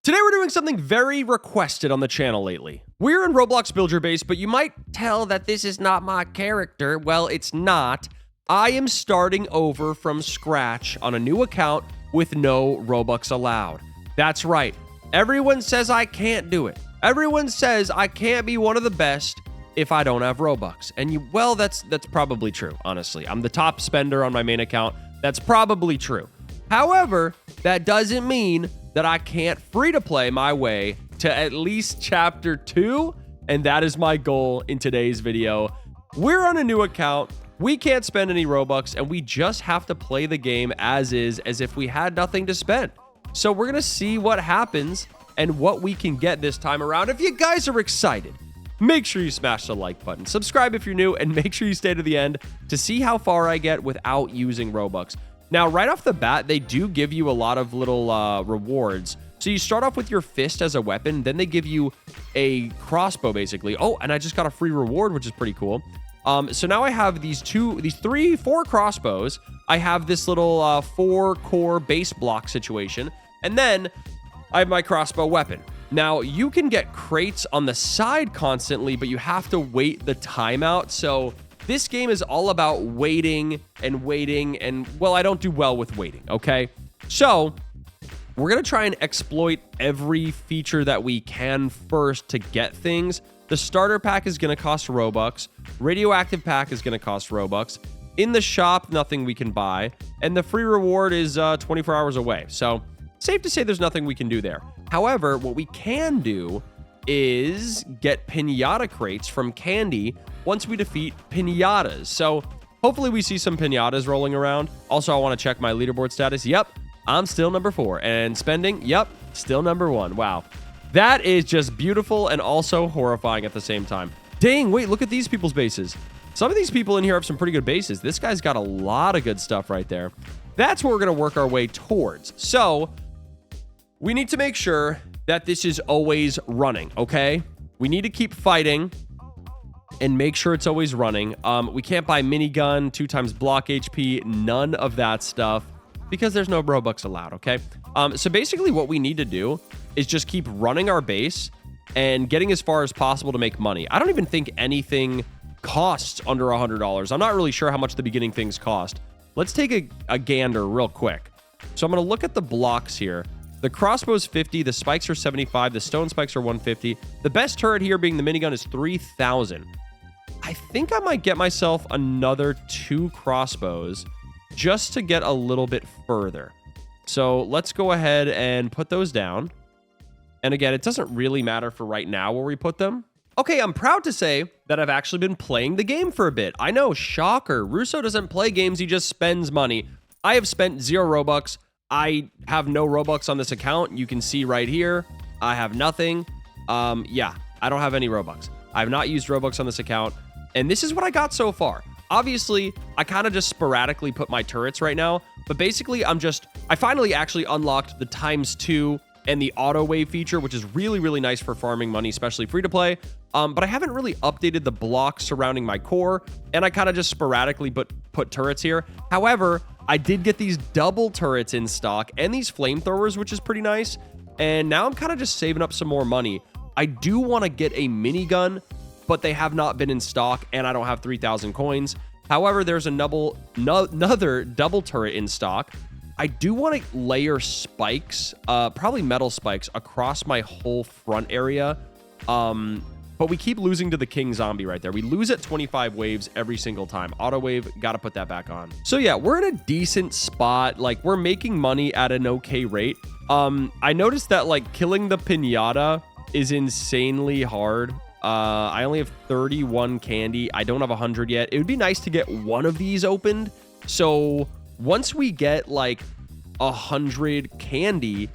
Today we're doing something very requested on the channel lately. We're in Roblox Build Your Base, but you might tell that this is not my character. Well, it's not. I am starting over from scratch on a new account with no Robux allowed. That's right. Everyone says I can't do it. Everyone says I can't be one of the best if I don't have Robux. And well, that's probably true, honestly. I'm the top spender on my main account. That's probably true. However, that doesn't mean that I can't free to play my way to at least chapter 2, and that is my goal in today's video. We're on a new account, we can't spend any Robux, and we just have to play the game as is, as if we had nothing to spend. So we're gonna see what happens and what we can get this time around. If you guys are excited, make sure you smash the like button, subscribe if you're new, and make sure you stay to the end to see how far I get without using Robux. Now, right off the bat, they do give you a lot of little rewards. So you start off with your fist as a weapon, then they give you a crossbow, basically. Oh, and I just got a free reward, which is pretty cool. So now I have four crossbows. I have this little 4-core base block situation, and then I have my crossbow weapon. Now, you can get crates on the side constantly, but you have to wait the timeout. So this game is all about waiting, and, well, I don't do well with waiting, okay? So we're going to try and exploit every feature that we can first to get things. The starter pack is going to cost Robux. Radioactive pack is going to cost Robux. In the shop, nothing we can buy. And the free reward is 24 hours away. So safe to say there's nothing we can do there. However, what we can do is get pinata crates from Candy once we defeat pinatas. So hopefully we see some pinatas rolling around. Also, I want to check my leaderboard status. Yep, I'm still number 4. And spending, yep, still number 1. Wow. That is just beautiful and also horrifying at the same time. Dang, wait, look at these people's bases. Some of these people in here have some pretty good bases. This guy's got a lot of good stuff right there. That's what we're going to work our way towards. So we need to make sure that this is always running, okay? We need to keep fighting and make sure it's always running. We can't buy minigun, 2x block HP, none of that stuff, because there's no Robux allowed, okay? So basically what we need to do is just keep running our base and getting as far as possible to make money. I don't even think anything costs under $100. I'm not really sure how much the beginning things cost. Let's take a gander real quick. So I'm going to look at the blocks here. The crossbow's 50, the spikes are 75, the stone spikes are 150. The best turret here being the minigun is 3,000. I think I might get myself another 2 crossbows just to get a little bit further. So let's go ahead and put those down. And again, it doesn't really matter for right now where we put them. Okay, I'm proud to say that I've actually been playing the game for a bit. I know, shocker. Russo doesn't play games, he just spends money. I have spent 0 Robux. I have no Robux on this account. You can see right here, I have nothing. Yeah, I don't have any Robux. I have not used Robux on this account. And this is what I got so far. Obviously, I kind of just sporadically put my turrets right now. But basically, I finally actually unlocked the ×2 and the auto wave feature, which is really, really nice for farming money, especially free to play. But I haven't really updated the blocks surrounding my core. And I kind of just sporadically put turrets here. However, I did get these double turrets in stock and these flamethrowers, which is pretty nice. And now I'm kind of just saving up some more money. I do want to get a minigun, but they have not been in stock and I don't have 3,000 coins. However, there's another double turret in stock. I do want to layer spikes, probably metal spikes, across my whole front area. But we keep losing to the king zombie right there. We lose at 25 waves every single time. Auto wave, got to put that back on. So yeah, we're in a decent spot. Like, we're making money at an okay rate. I noticed that, like, killing the pinata is insanely hard. I only have 31 candy. I don't have 100 yet. It would be nice to get one of these opened. So once we get like 100 candy,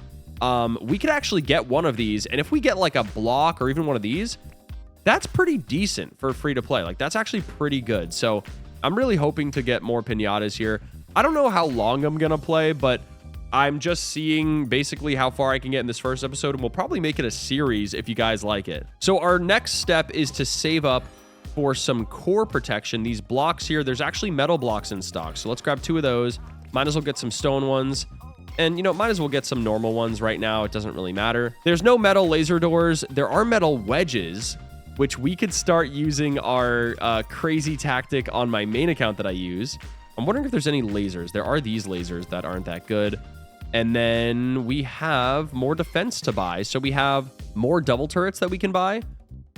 we could actually get one of these. And if we get like a block or even one of these, that's pretty decent for free to play. Like, that's actually pretty good. So I'm really hoping to get more pinatas here. I don't know how long I'm gonna play, but I'm just seeing basically how far I can get in this first episode, and we'll probably make it a series if you guys like it. So our next step is to save up for some core protection. These blocks here, there's actually metal blocks in stock. So let's grab 2 of those. Might as well get some stone ones. And, you know, might as well get some normal ones right now. It doesn't really matter. There's no metal laser doors. There are metal wedges, which we could start using our crazy tactic on my main account that I use. I'm wondering if there's any lasers. There are these lasers that aren't that good. And then we have more defense to buy. So we have more double turrets that we can buy.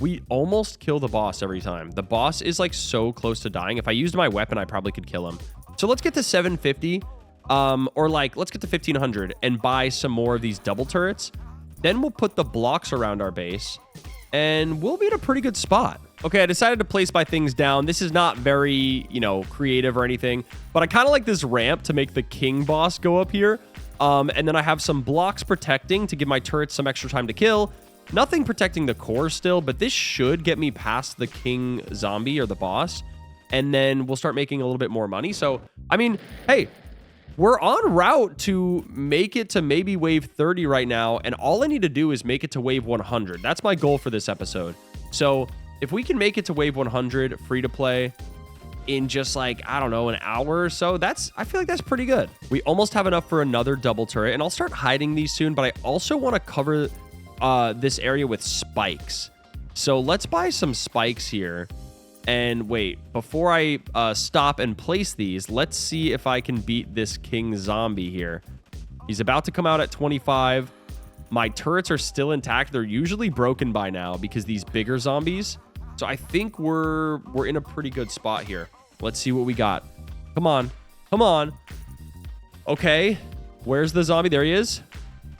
We almost kill the boss every time. The boss is like so close to dying. If I used my weapon, I probably could kill him. So let's get to 750. Or like, let's get to 1500 and buy some more of these double turrets. Then we'll put the blocks around our base and we'll be in a pretty good spot. Okay, I decided to place my things down. This is not very, you know, creative or anything, but I kind of like this ramp to make the king boss go up here. And then I have some blocks protecting to give my turrets some extra time to kill. Nothing protecting the core still, but this should get me past the king zombie or the boss. And then we'll start making a little bit more money. So, I mean, hey, we're en route to make it to maybe wave 30 right now, and all I need to do is make it to wave 100. That's my goal for this episode. So if we can make it to wave 100 free to play in just like, I don't know, an hour or so, I feel like that's pretty good. We almost have enough for another double turret, and I'll start hiding these soon, but I also want to cover this area with spikes. So let's buy some spikes here. And wait, before I stop and place these, let's see if I can beat this king zombie here. He's about to come out at 25. My turrets are still intact. They're usually broken by now because these bigger zombies. So I think we're in a pretty good spot here. Let's see what we got. Come on. Come on. Okay. Where's the zombie? There he is.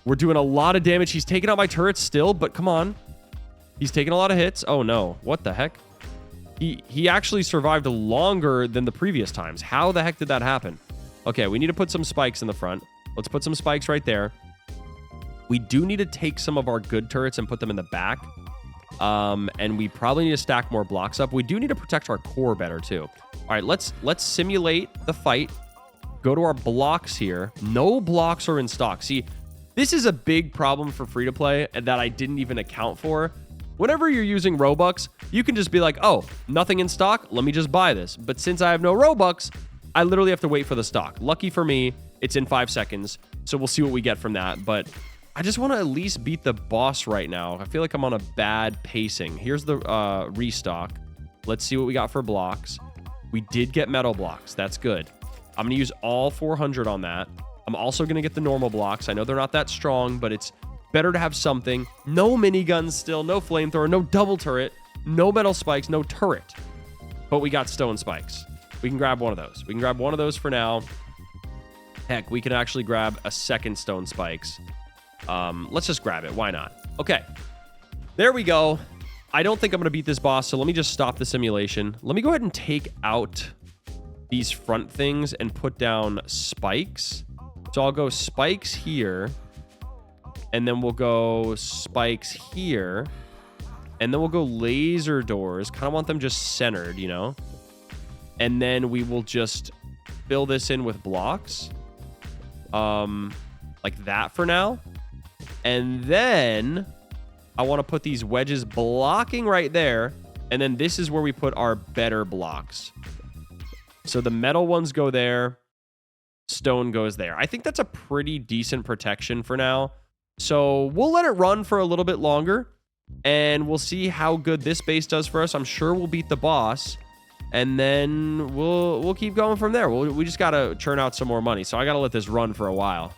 We're doing a lot of damage. He's taking out my turrets still, but come on. He's taking a lot of hits. Oh, no. What the heck? He actually survived longer than the previous times. How the heck did that happen? Okay, we need to put some spikes in the front. Let's put some spikes right there. We do need to take some of our good turrets and put them in the back. And we probably need to stack more blocks up. We do need to protect our core better too. All right, let's simulate the fight. Go to our blocks here. No blocks are in stock. See, this is a big problem for free-to-play that I didn't even account for. Whenever you're using Robux, you can just be like, oh, nothing in stock, let me just buy this. But since I have no Robux, I literally have to wait for the stock. Lucky for me, it's in 5 seconds. So we'll see what we get from that. But I just want to at least beat the boss right now. I feel like I'm on a bad pacing. Here's the restock. Let's see what we got for blocks. We did get metal blocks. That's good. I'm going to use all 400 on that. I'm also going to get the normal blocks. I know they're not that strong, but it's better to have something. No miniguns still, no flamethrower, no double turret, no metal spikes, no turret. But we got stone spikes. We can grab one of those. We can grab one of those for now. Heck, we can actually grab a second stone spikes. Let's just grab it. Why not? Okay. There we go. I don't think I'm going to beat this boss, so let me just stop the simulation. Let me go ahead and take out these front things and put down spikes. So I'll go spikes here. And then we'll go spikes here. And then we'll go laser doors. Kind of want them just centered, you know? And then we will just fill this in with blocks. Like that for now. And then I want to put these wedges blocking right there. And then this is where we put our better blocks. So the metal ones go there. Stone goes there. I think that's a pretty decent protection for now. So we'll let it run for a little bit longer, and we'll see how good this base does for us. I'm sure we'll beat the boss, and then we'll keep going from there. We just got to churn out some more money, so I got to let this run for a while.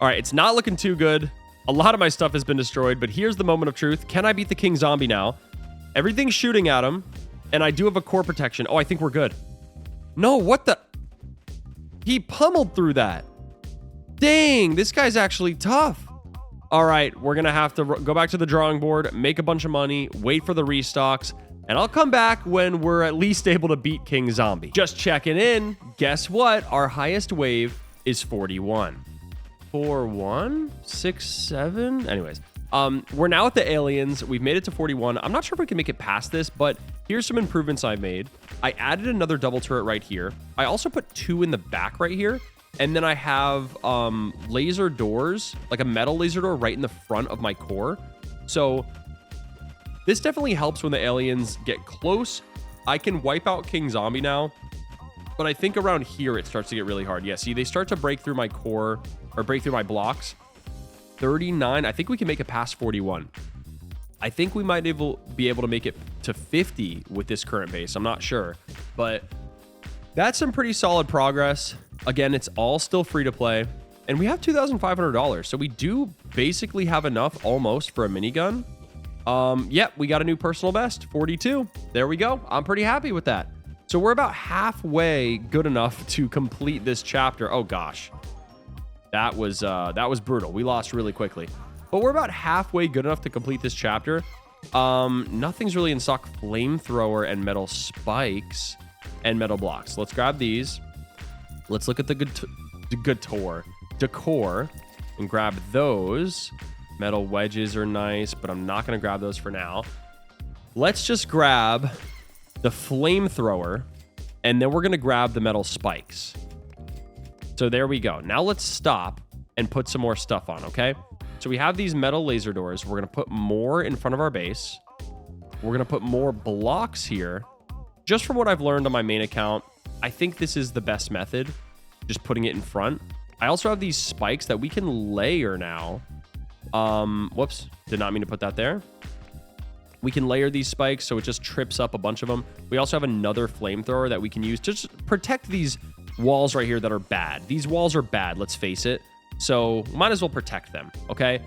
All right, it's not looking too good. A lot of my stuff has been destroyed, but here's the moment of truth. Can I beat the king zombie now? Everything's shooting at him, and I do have a core protection. Oh, I think we're good. No, what the? He pummeled through that. Dang, this guy's actually tough. All right, we're going to have to go back to the drawing board, make a bunch of money, wait for the restocks, and I'll come back when we're at least able to beat King Zombie. Just checking in. Guess what? Our highest wave is 41. 41? 6, 7? Anyways, we're now at the aliens. We've made it to 41. I'm not sure if we can make it past this, but here's some improvements I made. I added another double turret right here. I also put 2 in the back right here. And then I have laser doors, like a metal laser door right in the front of my core. So this definitely helps when the aliens get close. I can wipe out King Zombie now. But I think around here it starts to get really hard. Yeah, see, they start to break through my core or break through my blocks. 39. I think we can make it past 41. I think we might be able to make it to 50 with this current base. I'm not sure, but that's some pretty solid progress. Again, it's all still free to play, and we have $2,500. So we do basically have enough almost for a minigun. Yep, we got a new personal best, 42. There we go. I'm pretty happy with that. So we're about halfway good enough to complete this chapter. Oh gosh, that was brutal. We lost really quickly, but we're about halfway good enough to complete this chapter. Nothing's really in stock. Flamethrower and metal spikes and metal blocks. Let's grab these. Let's look at the decor and grab those. Metal wedges are nice, but I'm not going to grab those for now. Let's just grab the flamethrower, and then we're going to grab the metal spikes. So there we go. Now let's stop and put some more stuff on, okay? So we have these metal laser doors. We're going to put more in front of our base. We're going to put more blocks here. Just from what I've learned on my main account, I think this is the best method, just putting it in front. I also have these spikes that we can layer now. Whoops, did not mean to put that there. We can layer these spikes so it just trips up a bunch of them. We also have another flamethrower that we can use to just protect these walls right here that are bad. These walls are bad, let's face it. So might as well protect them, okay?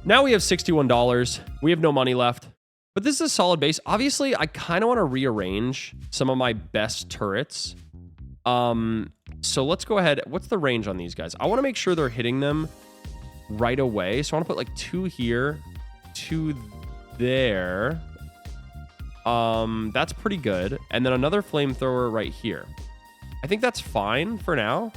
Now we have $61. We have no money left, but this is a solid base. Obviously, I kind of want to rearrange some of my best turrets. So let's go ahead. What's the range on these guys? I want to make sure they're hitting them right away. So I want to put like 2 here, 2 there. That's pretty good. And then another flamethrower right here. I think that's fine for now.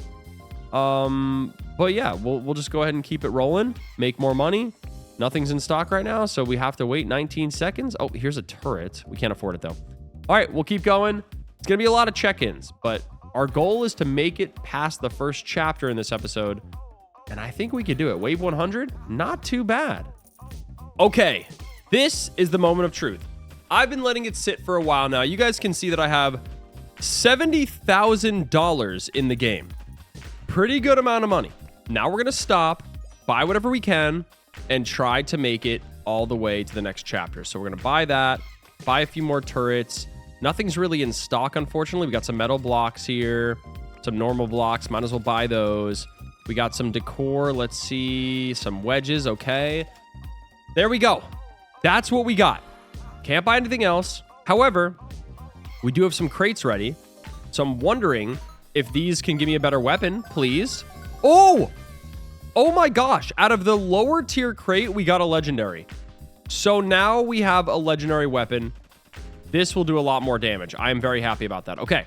But yeah, we'll just go ahead and keep it rolling, make more money. Nothing's in stock right now, so we have to wait 19 seconds. Oh, here's a turret. We can't afford it though. All right, we'll keep going. It's gonna be a lot of check-ins, but our goal is to make it past the first chapter in this episode, and I think we could do it. Wave 100, not too bad. Okay, this is the moment of truth. I've been letting it sit for a while now. You guys can see that I have $70,000 in the game. Pretty good amount of money. Now we're gonna stop, buy whatever we can, and try to make it all the way to the next chapter. So we're gonna buy that, buy a few more turrets. Nothing's really in stock, unfortunately. We got some metal blocks here, some normal blocks. Might as well buy those. We got some decor. Let's see. Some wedges. Okay. There we go. That's what we got. Can't buy anything else. However, we do have some crates ready. So I'm wondering if these can give me a better weapon, please. Oh! Oh my gosh. Out of the lower tier crate, we got a legendary. So now we have a legendary weapon. This will do a lot more damage. I am very happy about that. Okay,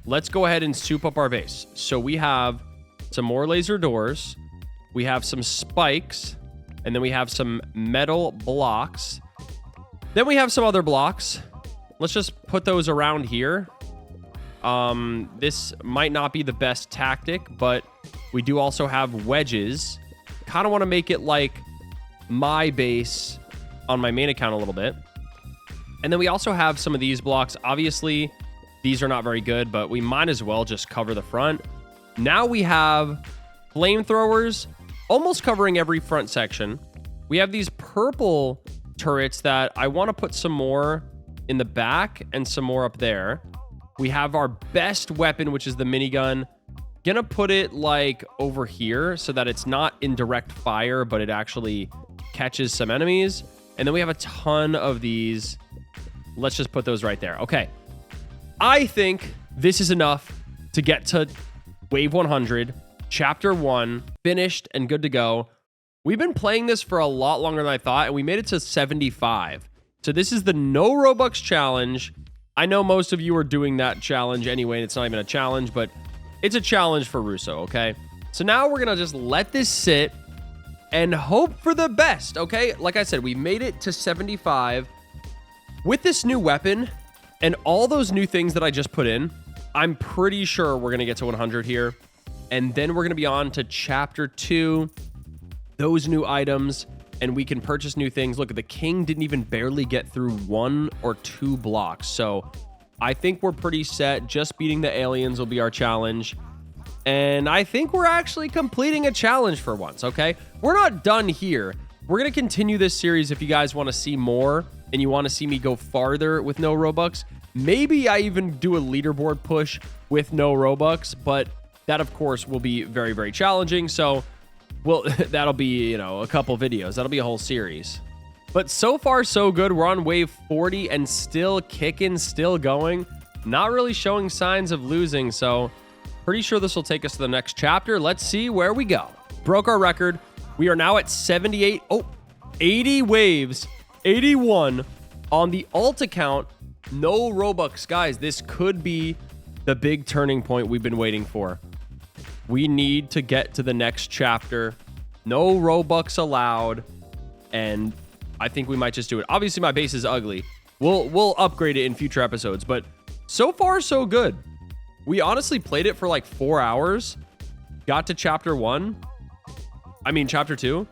let's go ahead and soup up our base. So we have some more laser doors. We have some spikes. And then we have some metal blocks. Then we have some other blocks. Let's just put those around here. This might not be the best tactic, but we do also have wedges. Kind of want to make it like my base on my main account a little bit. And then we also have some of these blocks. Obviously, these are not very good, but we might as well just cover the front. Now we have flamethrowers almost covering every front section. We have these purple turrets that I want to put some more in the back and some more up there. We have our best weapon, which is the minigun. Gonna put it like over here so that it's not in direct fire, but it actually catches some enemies. And then we have a ton of these. Let's just put those right there. Okay. I think this is enough to get to wave 100, chapter 1, finished and good to go. We've been playing this for a lot longer than I thought, and we made it to 75. So this is the no Robux challenge. I know most of you are doing that challenge anyway, and it's not even a challenge, but it's a challenge for Russo, okay? So now we're gonna just let this sit and hope for the best, okay? Like I said, we made it to 75. With this new weapon and all those new things that I just put in, I'm pretty sure we're going to get to 100 here. And then we're going to be on to chapter 2, those new items, and we can purchase new things. Look, the king didn't even barely get through 1 or 2 blocks. So I think we're pretty set. Just beating the aliens will be our challenge. And I think we're actually completing a challenge for once, okay? We're not done here. We're going to continue this series if you guys want to see more and you want to see me go farther with no Robux. Maybe I even do a leaderboard push with no Robux, but that, of course, will be very, very challenging. So, well, that'll be, you know, a couple videos. That'll be a whole series. But so far, so good. We're on wave 40 and still kicking, still going. Not really showing signs of losing, so pretty sure this will take us to the next chapter. Let's see where we go. Broke our record. We are now at 78. Oh, 80 waves. 81 on the alt account. No Robux. Guys, this could be the big turning point we've been waiting for. We need to get to the next chapter. No Robux allowed. And I think we might just do it. Obviously, my base is ugly. We'll upgrade it in future episodes. But so far, so good. We honestly played it for like 4 hours. Got to chapter 1. I mean, chapter 2.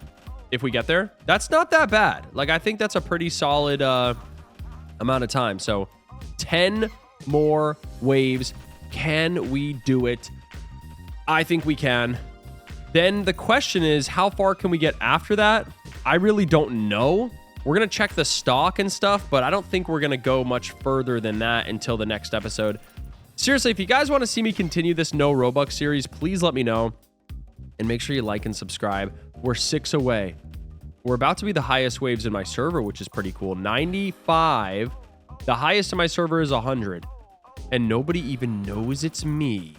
If we get there. That's not that bad. Like, I think that's a pretty solid amount of time. So, 10 more waves. Can we do it? I think we can. Then the question is, how far can we get after that? I really don't know. We're going to check the stock and stuff, but I don't think we're going to go much further than that until the next episode. Seriously, if you guys want to see me continue this no Robux series, please let me know. And make sure you like and subscribe. We're 6 away. We're about to be the highest waves in my server, which is pretty cool. 95. The highest in my server is 100. And nobody even knows it's me.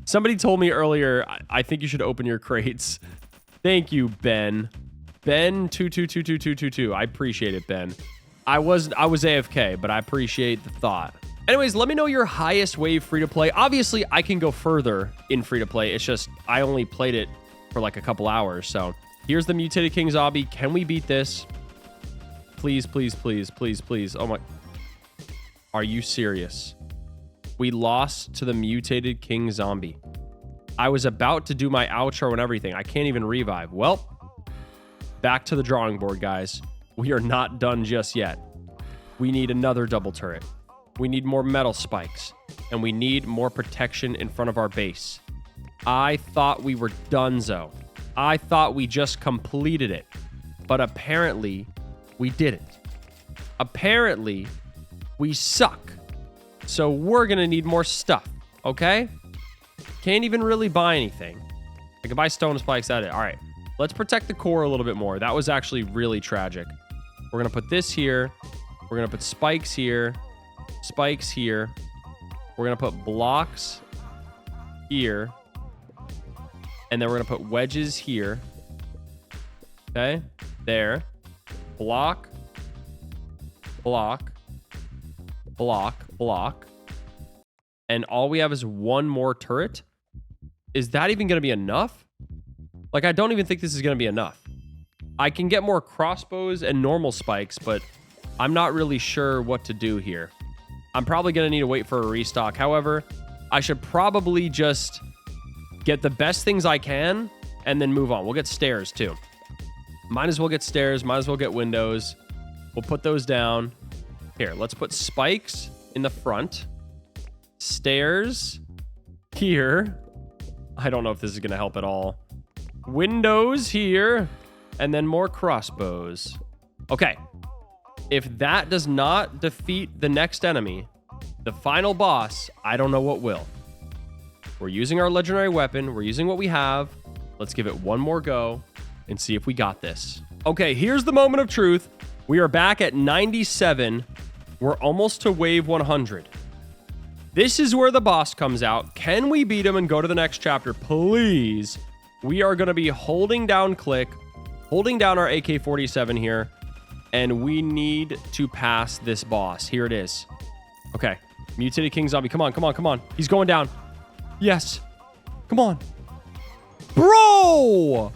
Somebody told me earlier, I think you should open your crates. Thank you, Ben. Ben22222222. I appreciate it, Ben. I was AFK, but I appreciate the thought. Anyways, let me know your highest wave free-to-play. Obviously, I can go further in free-to-play. It's just I only played it for like a couple hours. So here's the Mutated King Zombie. Can we beat this? Please, please, please, please, please. Oh my. Are you serious? We lost to the Mutated King Zombie. I was about to do my outro and everything. I can't even revive. Well, back to the drawing board, guys. We are not done just yet. We need another double turret. We need more metal spikes. And we need more protection in front of our base. I thought we were donezo. I thought we just completed it. But apparently, we didn't. Apparently, we suck. So we're going to need more stuff. Okay? Can't even really buy anything. I can buy stone spikes, that's it. All right. Let's protect the core a little bit more. That was actually really tragic. We're going to put this here. We're going to put spikes here. Spikes here. We're going to put blocks here. And then we're going to put wedges here. Okay. There. Block. Block. Block. Block. And all we have is one more turret. Is that even going to be enough? Like, I don't even think this is going to be enough. I can get more crossbows and normal spikes, but I'm not really sure what to do here. I'm probably going to need to wait for a restock. However, I should probably just get the best things I can and then move on. We'll get stairs too. Might as well get stairs. Might as well get windows. We'll put those down. Here, let's put spikes in the front. Stairs here. I don't know if this is going to help at all. Windows here. And then more crossbows. Okay. If that does not defeat the next enemy, the final boss, I don't know what will. We're using our legendary weapon. We're using what we have. Let's give it one more go and see if we got this. Okay, here's the moment of truth. We are back at 97. We're almost to wave 100. This is where the boss comes out. Can we beat him and go to the next chapter? Please. We are going to be holding down click, holding down our AK-47 here, and we need to pass this boss. Here it is. Okay. Mutated King Zombie. Come on, come on, come on. He's going down. Yes. Come on. Bro!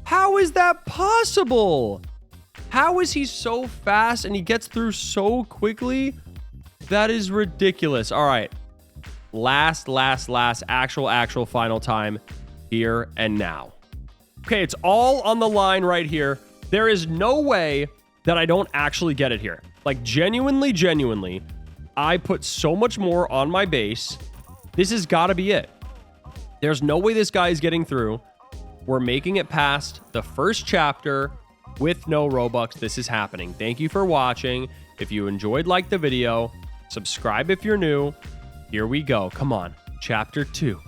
How is that possible? How is he so fast and he gets through so quickly? That is ridiculous. All right. Last actual final time here and now. Okay, it's all on the line right here. There is no way that I don't actually get it here. Like, genuinely, I put so much more on my base. This has got to be it. There's no way this guy is getting through. We're making it past the first chapter with no Robux. This is happening. Thank you for watching. If you enjoyed, like the video. Subscribe if you're new. Here we go. Come on. Chapter 2.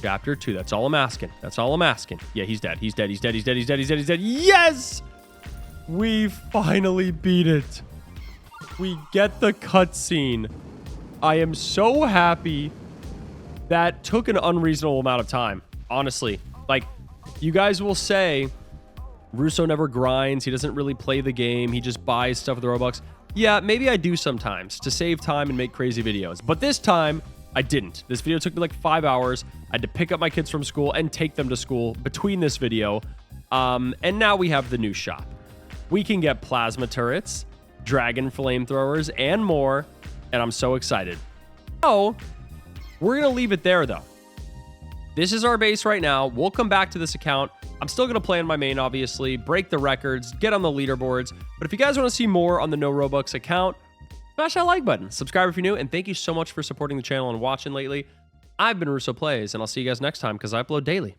Chapter 2. That's all I'm asking. That's all I'm asking. Yeah, he's dead. He's dead. He's dead. He's dead. He's dead. He's dead. He's dead. Yes! We finally beat it. We get the cutscene. I am so happy. That took an unreasonable amount of time. Honestly. Like, you guys will say, Russo never grinds. He doesn't really play the game. He just buys stuff with the Robux. Yeah, maybe I do sometimes to save time and make crazy videos. But this time, I didn't. This video took me like 5 hours. I had to pick up my kids from school and take them to school between this video. And now we have the new shop. We can get plasma turrets, dragon flamethrowers, and more. And I'm so excited. So, we're going to leave it there, though. This is our base right now. We'll come back to this account. I'm still going to play on my main, obviously, break the records, get on the leaderboards. But if you guys want to see more on the no Robux account, smash that like button, subscribe if you're new, and thank you so much for supporting the channel and watching lately. I've been RussoPlays, and I'll see you guys next time because I upload daily.